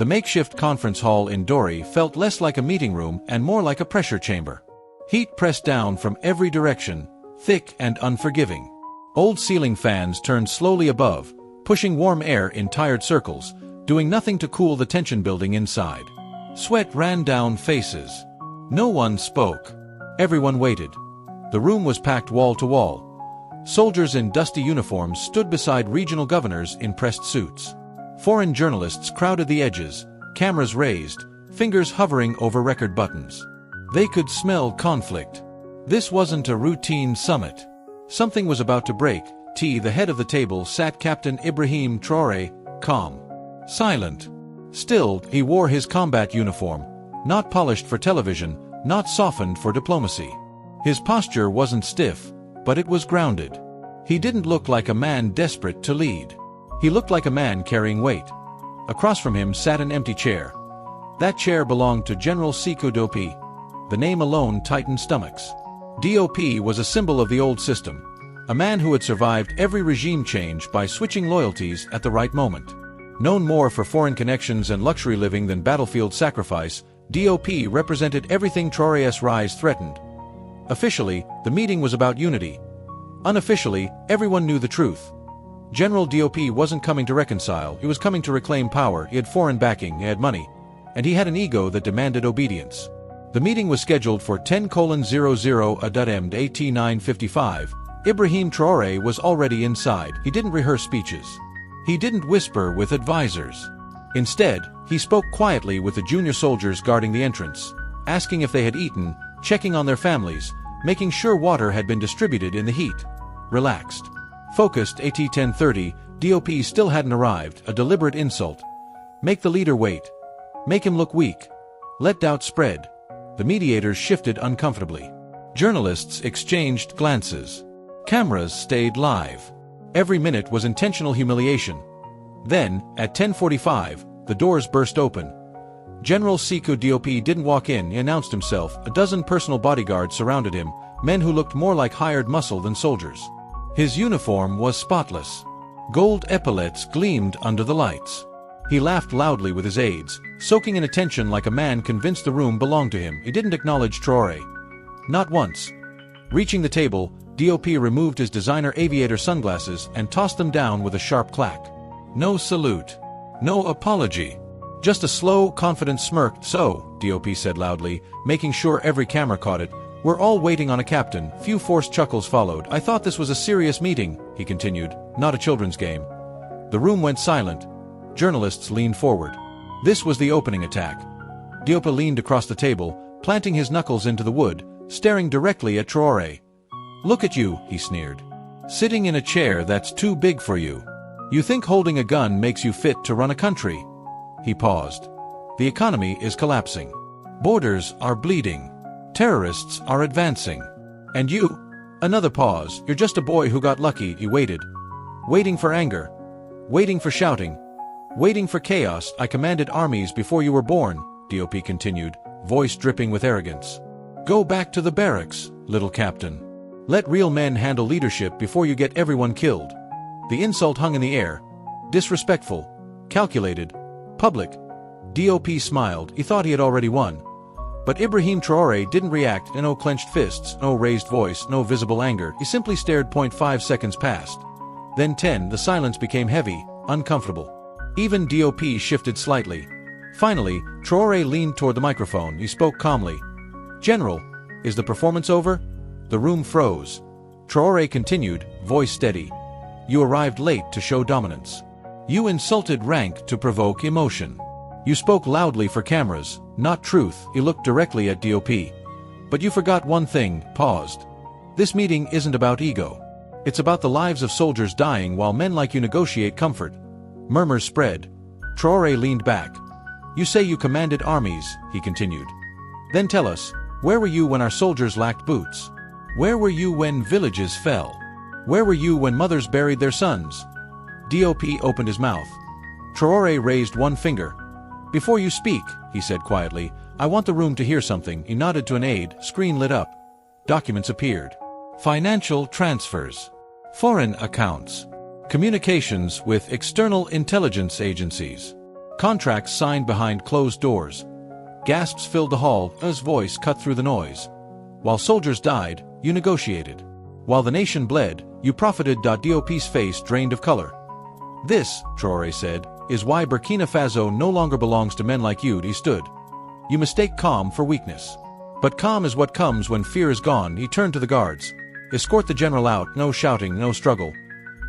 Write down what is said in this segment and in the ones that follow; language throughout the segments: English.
The makeshift conference hall in Dori felt less like a meeting room and more like a pressure chamber. Heat pressed down from every direction, thick and unforgiving. Old ceiling fans turned slowly above, pushing warm air in tired circles, doing nothing to cool the tension building inside. Sweat ran down faces. No one spoke. Everyone waited. The room was packed wall to wall. Soldiers in dusty uniforms stood beside regional governors in pressed suits. Foreign journalists crowded the edges, cameras raised, fingers hovering over record buttons. They could smell conflict. This wasn't a routine summit. Something was about to break. The head of the table sat Captain Ibrahim Traoré, calm. Silent. Still, he wore his combat uniform, not polished for television, not softened for diplomacy. His posture wasn't stiff, but it was grounded. He didn't look like a man desperate to lead. He looked like a man carrying weight. Across from him sat an empty chair. That chair belonged to General Sékou Diop. The name alone tightened stomachs. Diop was a symbol of the old system, a man who had survived every regime change by switching loyalties at the right moment. Known more for foreign connections and luxury living than battlefield sacrifice, Diop represented everything Traoré's rise threatened. Officially, the meeting was about unity. Unofficially, everyone knew the truth. General Diop wasn't coming to reconcile, he was coming to reclaim power. He had foreign backing, he had money, and he had an ego that demanded obedience. The meeting was scheduled for 10:00 ADM AT 9:55. Ibrahim Traoré was already inside. He didn't rehearse speeches. He didn't whisper with advisors. Instead, he spoke quietly with the junior soldiers guarding the entrance, asking if they had eaten, checking on their families, making sure water had been distributed in the heat. Relaxed. Focused. AT 10:30, Diop still hadn't arrived, a deliberate insult. Make the leader wait. Make him look weak. Let doubt spread. The mediators shifted uncomfortably. Journalists exchanged glances. Cameras stayed live. Every minute was intentional humiliation. Then, at 10:45, the doors burst open. General Sékou Diop didn't walk in, he announced himself. A dozen personal bodyguards surrounded him, men who looked more like hired muscle than soldiers. His uniform was spotless. Gold epaulets gleamed under the lights. He laughed loudly with his aides, soaking in attention like a man convinced the room belonged to him. He didn't acknowledge Traoré. Not once. Reaching the table, Diop removed his designer aviator sunglasses and tossed them down with a sharp clack. No salute. No apology. Just a slow, confident smirk. So, Diop said loudly, making sure every camera caught it, we're all waiting on a captain. Few forced chuckles followed. I thought this was a serious meeting, he continued, not a children's game. The room went silent. Journalists leaned forward. This was the opening attack. Diop leaned across the table, planting his knuckles into the wood, staring directly at Traoré. Look at you, he sneered. Sitting in a chair that's too big for you. You think holding a gun makes you fit to run a country? He paused. The economy is collapsing. Borders are bleeding. Terrorists are advancing. And you? Another pause. You're just a boy who got lucky. He waited. Waiting for anger. Waiting for shouting. Waiting for chaos. I commanded armies before you were born, Diop continued, voice dripping with arrogance. Go back to the barracks, little captain. Let real men handle leadership before you get everyone killed. The insult hung in the air. Disrespectful. Calculated. Public. Diop smiled. He thought he had already won. But Ibrahim Traoré didn't react. No clenched fists, no raised voice, no visible anger. He simply stared. 0.5 seconds passed. Then 10. The silence became heavy, uncomfortable. Even Diop shifted slightly. Finally, Traoré leaned toward the microphone. He spoke calmly. General, is the performance over? The room froze. Traoré continued, voice steady. You arrived late to show dominance. You insulted rank to provoke emotion. You spoke loudly for cameras, not truth. He looked directly at Diop. But you forgot one thing, paused. This meeting isn't about ego. It's about the lives of soldiers dying while men like you negotiate comfort. Murmurs spread. Traoré leaned back. You say you commanded armies, he continued. Then tell us, where were you when our soldiers lacked boots? Where were you when villages fell? Where were you when mothers buried their sons? Diop opened his mouth. Traoré raised one finger. Before you speak, he said quietly, I want the room to hear something. He nodded to an aide. Screen lit up. Documents appeared. Financial transfers. Foreign accounts. Communications with external intelligence agencies. Contracts signed behind closed doors. Gasps filled the hall, his voice cut through the noise. While soldiers died, you negotiated. While the nation bled, you profited. Diop's face drained of color. This, Traoré said, is why Burkina Faso no longer belongs to men like you. He stood. You mistake calm for weakness. But calm is what comes when fear is gone. He turned to the guards. Escort the general out, no shouting, no struggle.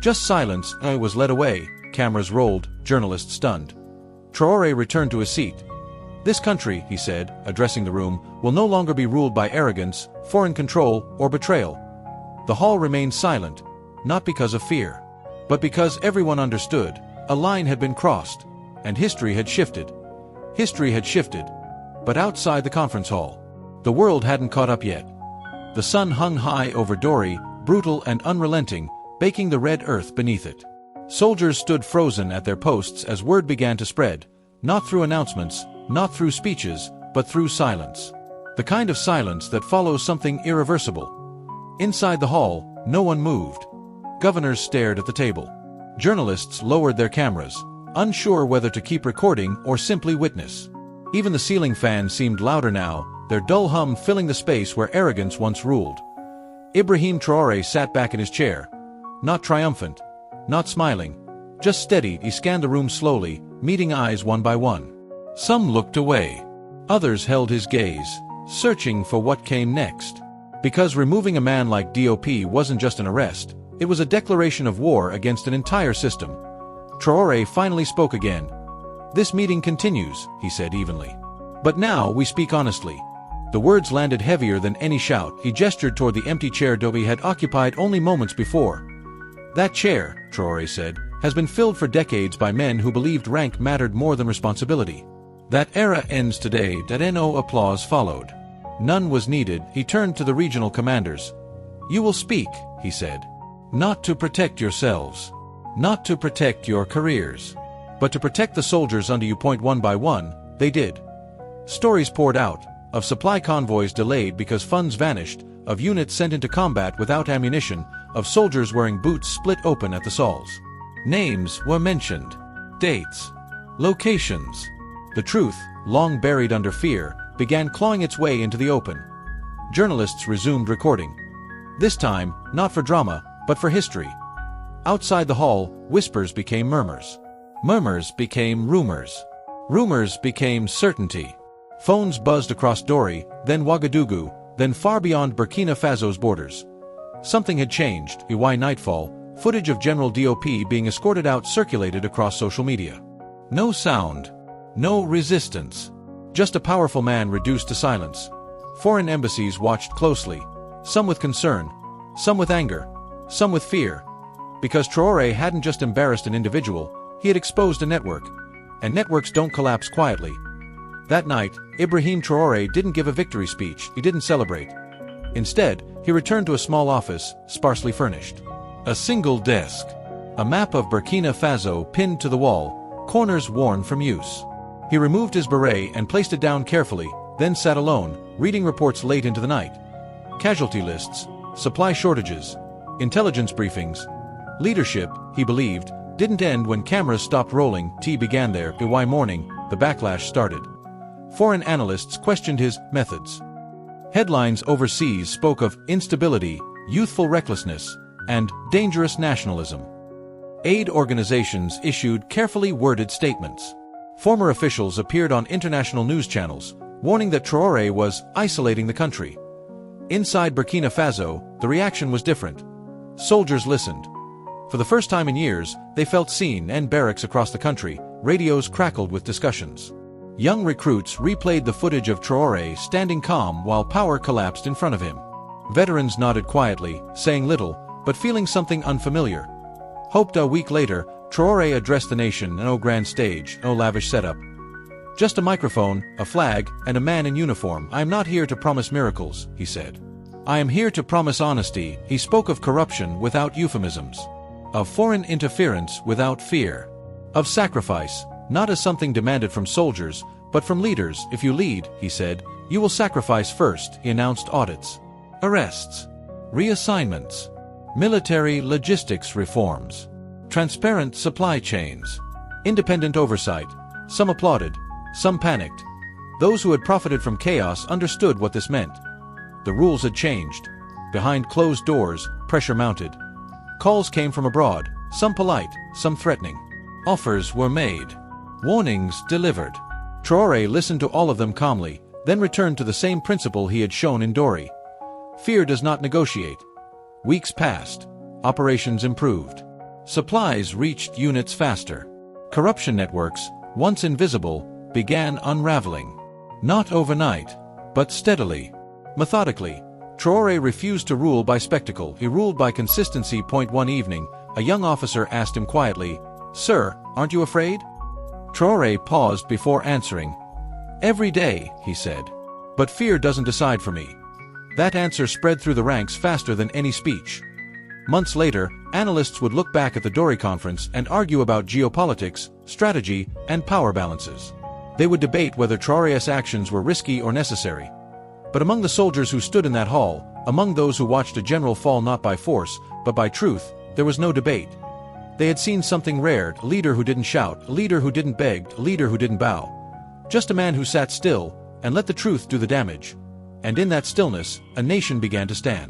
Just silence. I was led away. Cameras rolled, journalists stunned. Traoré returned to his seat. This country, he said, addressing the room, will no longer be ruled by arrogance, foreign control, or betrayal. The hall remained silent, not because of fear, but because everyone understood. A line had been crossed, and history had shifted. History had shifted. But outside the conference hall, the world hadn't caught up yet. The sun hung high over Dori, brutal and unrelenting, baking the red earth beneath it. Soldiers stood frozen at their posts as word began to spread, not through announcements, not through speeches, but through silence. The kind of silence that follows something irreversible. Inside the hall, no one moved. Governors stared at the table. Journalists lowered their cameras, unsure whether to keep recording or simply witness. Even the ceiling fans seemed louder now, their dull hum filling the space where arrogance once ruled. Ibrahim Traoré sat back in his chair. Not triumphant, not smiling, just steady. He scanned the room slowly, meeting eyes one by one. Some looked away. Others held his gaze, searching for what came next. Because removing a man like Diop wasn't just an arrest, it was a declaration of war against an entire system. Traoré finally spoke again. This meeting continues, he said evenly. But now we speak honestly. The words landed heavier than any shout. He gestured toward the empty chair Diop had occupied only moments before. That chair, Traoré said, has been filled for decades by men who believed rank mattered more than responsibility. That era ends today. No applause followed. None was needed. He turned to the regional commanders. You will speak, he said. Not to protect yourselves. Not to protect your careers. But to protect the soldiers under you. One by one, they did. Stories poured out, of supply convoys delayed because funds vanished, of units sent into combat without ammunition, of soldiers wearing boots split open at the soles. Names were mentioned. Dates. Locations. The truth, long buried under fear, began clawing its way into the open. Journalists resumed recording. This time, not for drama, but for history. Outside the hall, whispers became murmurs. Murmurs became rumors. Rumors became certainty. Phones buzzed across Dori, then Ouagadougou, then far beyond Burkina Faso's borders. Something had changed. By nightfall, footage of General Diop being escorted out circulated across social media. No sound. No resistance. Just a powerful man reduced to silence. Foreign embassies watched closely, some with concern, some with anger, some with fear. Because Traoré hadn't just embarrassed an individual, he had exposed a network. And networks don't collapse quietly. That night, Ibrahim Traoré didn't give a victory speech. He didn't celebrate. Instead, he returned to a small office, sparsely furnished. A single desk. A map of Burkina Faso pinned to the wall, corners worn from use. He removed his beret and placed it down carefully, then sat alone, reading reports late into the night. Casualty lists, supply shortages, intelligence briefings. Leadership, he believed, didn't end when cameras stopped rolling. Tea began there. By morning, the backlash started. Foreign analysts questioned his methods. Headlines overseas spoke of instability, youthful recklessness, and dangerous nationalism. Aid organizations issued carefully worded statements. Former officials appeared on international news channels, warning that Traoré was isolating the country. Inside Burkina Faso, the reaction was different. Soldiers listened. For the first time in years, they felt seen. And barracks across the country, radios crackled with discussions. Young recruits replayed the footage of Traoré standing calm while power collapsed in front of him. Veterans nodded quietly, saying little, but feeling something unfamiliar. Hoped a week later, Traoré addressed the nation. No grand stage, no lavish setup. Just a microphone, a flag, and a man in uniform. I am not here to promise miracles, he said. I am here to promise honesty. He spoke of corruption without euphemisms. Of foreign interference without fear. Of sacrifice, not as something demanded from soldiers, but from leaders. If you lead, he said, you will sacrifice first. He announced audits, arrests, reassignments, military logistics reforms, transparent supply chains, independent oversight, Some applauded, some panicked. Those who had profited from chaos understood what this meant. The rules had changed. Behind closed doors, pressure mounted. Calls came from abroad, some polite, some threatening. Offers were made. Warnings delivered. Traoré listened to all of them calmly, then returned to the same principle he had shown in Dori. Fear does not negotiate. Weeks passed. Operations improved. Supplies reached units faster. Corruption networks, once invisible, began unraveling. Not overnight, but steadily. Methodically, Traoré refused to rule by spectacle, he ruled by consistency. One evening, a young officer asked him quietly, "Sir, aren't you afraid?" Traoré paused before answering. "Every day," he said. "But fear doesn't decide for me." That answer spread through the ranks faster than any speech. Months later, analysts would look back at the Dori conference and argue about geopolitics, strategy, and power balances. They would debate whether Traoré's actions were risky or necessary. But among the soldiers who stood in that hall, among those who watched a general fall not by force, but by truth, there was no debate. They had seen something rare, a leader who didn't shout, a leader who didn't beg, a leader who didn't bow. Just a man who sat still and let the truth do the damage. And in that stillness, a nation began to stand.